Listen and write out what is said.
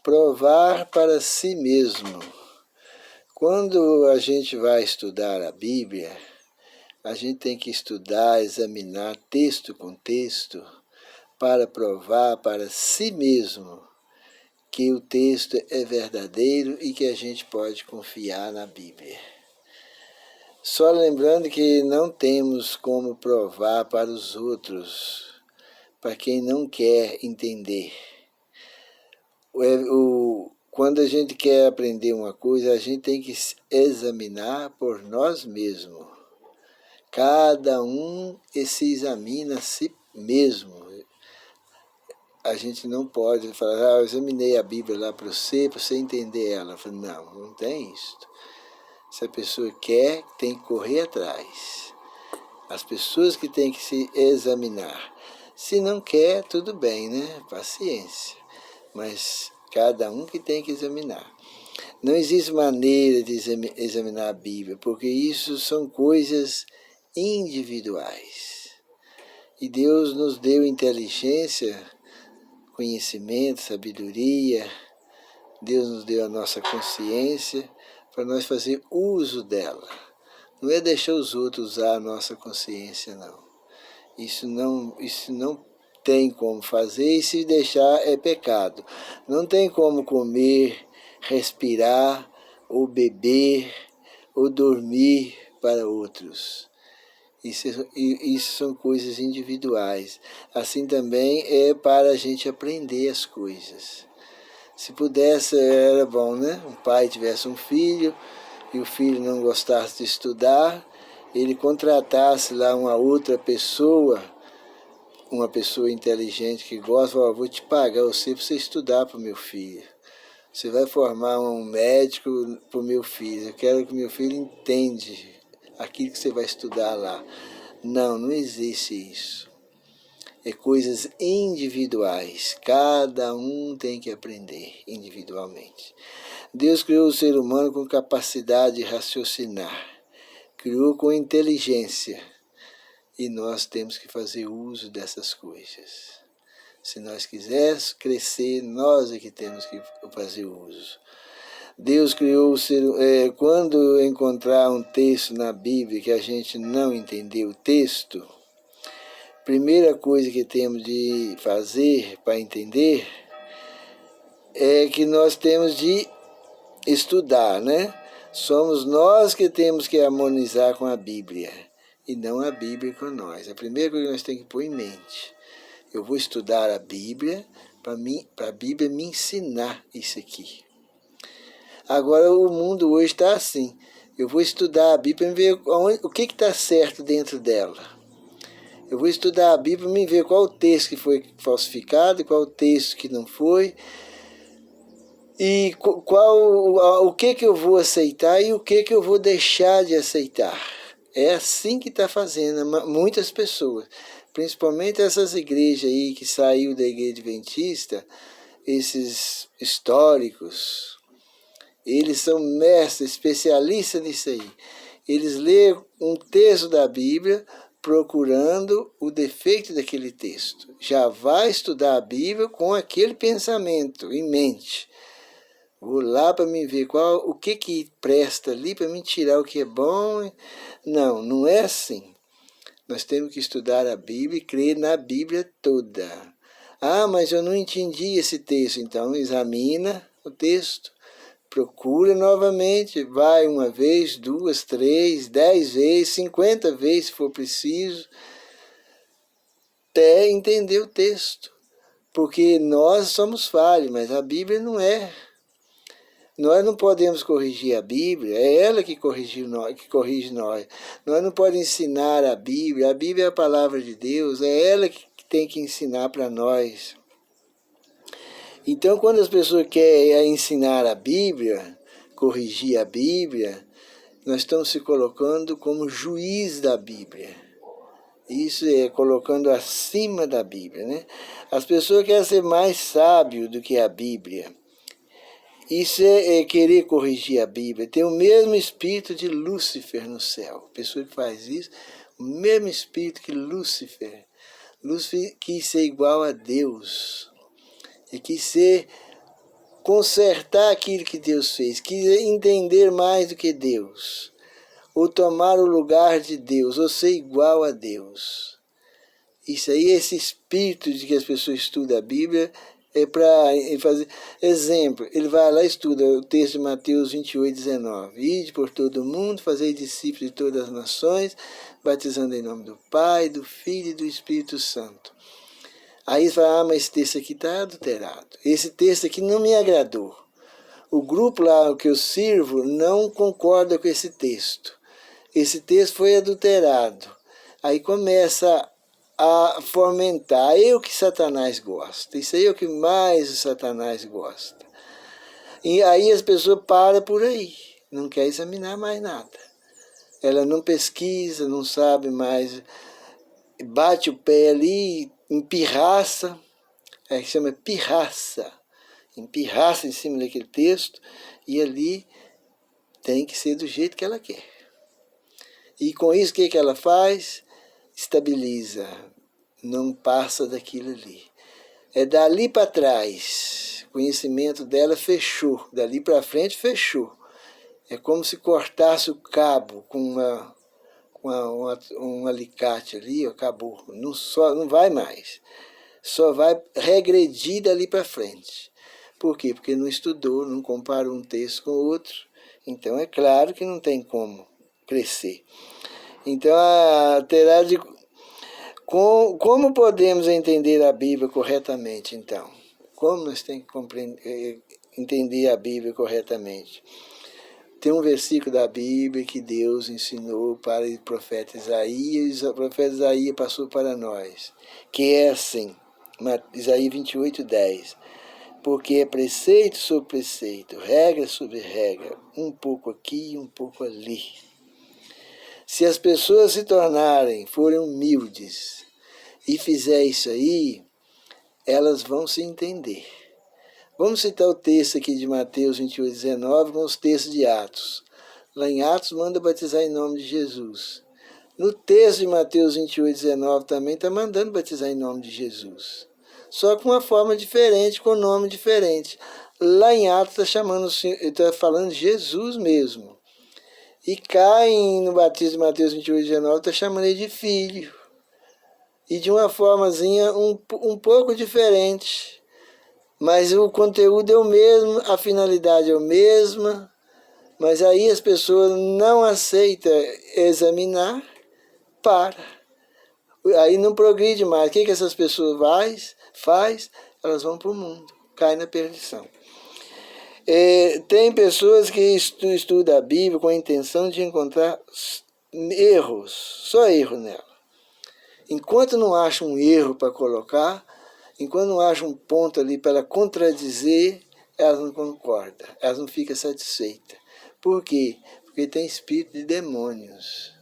Provar para si mesmo. Quando a gente vai estudar a Bíblia, a gente tem que estudar, examinar texto com texto, para provar para si mesmo que o texto é verdadeiro e que a gente pode confiar na Bíblia. Só lembrando que não temos como provar para os outros, para quem não quer entender. Quando a gente quer aprender uma coisa, a gente tem que examinar por nós mesmos. Cada um se examina a si mesmo. A gente não pode falar, eu examinei a Bíblia lá para você entender ela. Falo, não tem isso. Se a pessoa quer, tem que correr atrás. As pessoas que têm que se examinar. Se não quer, tudo bem, né? Paciência. Mas cada um que tem que examinar. Não existe maneira de examinar a Bíblia, porque isso são coisas individuais. E Deus nos deu inteligência, conhecimento, sabedoria. Deus nos deu a nossa consciência para nós fazer uso dela. Não é deixar os outros usar a nossa consciência, não. Isso não tem como fazer, e se deixar é pecado. Não tem como comer, respirar, ou beber, ou dormir para outros. Isso são coisas individuais. Assim também é para a gente aprender as coisas. Se pudesse, era bom, né? Um pai tivesse um filho, e o filho não gostasse de estudar, ele contratasse lá uma outra pessoa, uma pessoa inteligente que gosta, vou te pagar você para você estudar para o meu filho. Você vai formar um médico para o meu filho. Eu quero que o meu filho entenda aquilo que você vai estudar lá. Não existe isso. É coisas individuais. Cada um tem que aprender individualmente. Deus criou o ser humano com capacidade de raciocinar. Criou com inteligência. E nós temos que fazer uso dessas coisas. Se nós quisermos crescer, nós é que temos que fazer uso. Deus criou o ser humano. Quando encontrar um texto na Bíblia que a gente não entendeu o texto, primeira coisa que temos de fazer para entender é que nós temos de estudar, né? Somos nós que temos que harmonizar com a Bíblia, e não a Bíblia com nós. A primeira coisa que nós temos que pôr em mente, eu vou estudar a Bíblia para a Bíblia me ensinar isso aqui. Agora o mundo hoje está assim, eu vou estudar a Bíblia para ver o que está certo dentro dela. Eu vou estudar a Bíblia para ver qual o texto que foi falsificado e qual o texto que não foi. E o que eu vou aceitar e o que eu vou deixar de aceitar. É assim que está fazendo muitas pessoas. Principalmente essas igrejas aí que saiu da igreja adventista, esses históricos. Eles são mestres, especialistas nisso aí. Eles lêem um texto da Bíblia procurando o defeito daquele texto. Já vai estudar a Bíblia com aquele pensamento em mente. Vou lá para me ver o que presta ali, para me tirar o que é bom. Não é assim. Nós temos que estudar a Bíblia e crer na Bíblia toda. Mas eu não entendi esse texto. Então, examina o texto. Procura novamente. Vai uma vez, 2, 3, 10 vezes, 50 vezes, se for preciso, até entender o texto. Porque nós somos falhos, mas a Bíblia não é. Nós não podemos corrigir a Bíblia, é ela que corrige nós. Nós não podemos ensinar a Bíblia é a palavra de Deus, é ela que tem que ensinar para nós. Então, quando as pessoas querem ensinar a Bíblia, corrigir a Bíblia, nós estamos se colocando como juiz da Bíblia. Isso é colocando acima da Bíblia, né? As pessoas querem ser mais sábios do que a Bíblia. Isso é querer corrigir a Bíblia. Tem o mesmo espírito de Lúcifer no céu. A pessoa que faz isso, o mesmo espírito que Lúcifer. Lúcifer quis ser igual a Deus. E quis ser consertar aquilo que Deus fez, quis entender mais do que Deus, ou tomar o lugar de Deus, ou ser igual a Deus. Isso aí, esse espírito de que as pessoas estudam a Bíblia, é para fazer. Exemplo, ele vai lá e estuda o texto de Mateus 28, 19. Ide por todo o mundo, fazei discípulos de todas as nações, batizando em nome do Pai, do Filho e do Espírito Santo. Aí você fala, mas esse texto aqui está adulterado. Esse texto aqui não me agradou. O grupo lá que eu sirvo não concorda com esse texto. Esse texto foi adulterado. Aí começa a fomentar. É o que Satanás gosta. Isso aí é o que mais o Satanás gosta. E aí as pessoas param por aí. Não quer examinar mais nada. Ela não pesquisa, não sabe mais. Bate o pé ali, empirraça. É que chama pirraça. Empirraça em cima daquele texto. E ali tem que ser do jeito que ela quer. E com isso, o que ela faz? Estabiliza, não passa daquilo ali. É dali para trás, o conhecimento dela fechou, dali para frente fechou. É como se cortasse o cabo com um alicate ali, acabou, não vai mais. Só vai regredir dali para frente. Por quê? Porque não estudou, não comparou um texto com o outro. Então é claro que não tem como crescer. Então, terá de... Como podemos entender a Bíblia corretamente, então? Como nós temos que entender a Bíblia corretamente? Tem um versículo da Bíblia que Deus ensinou para o profeta Isaías, e o profeta Isaías passou para nós, que é assim, Isaías 28, 10. Porque é preceito sobre preceito, regra sobre regra, um pouco aqui e um pouco ali. Se as pessoas forem humildes e fizer isso aí, elas vão se entender. Vamos citar o texto aqui de Mateus 28, 19 com os textos de Atos. Lá em Atos manda batizar em nome de Jesus. No texto de Mateus 28, 19 também está mandando batizar em nome de Jesus. Só com uma forma diferente, com um nome diferente. Lá em Atos está falando de Jesus mesmo. E Caim, no batismo de Mateus 28, 19, está chamando ele de filho. E de uma formazinha um pouco diferente. Mas o conteúdo é o mesmo, a finalidade é a mesma. Mas aí as pessoas não aceitam examinar, para. Aí não progride mais. O que essas pessoas faz? Elas vão para o mundo, caem na perdição. Tem pessoas que estudam a Bíblia com a intenção de encontrar erros, só erro nela. Enquanto não acha um erro para colocar, enquanto não acha um ponto ali para contradizer, elas não concordam, elas não ficam satisfeitas. Por quê? Porque tem espírito de demônios.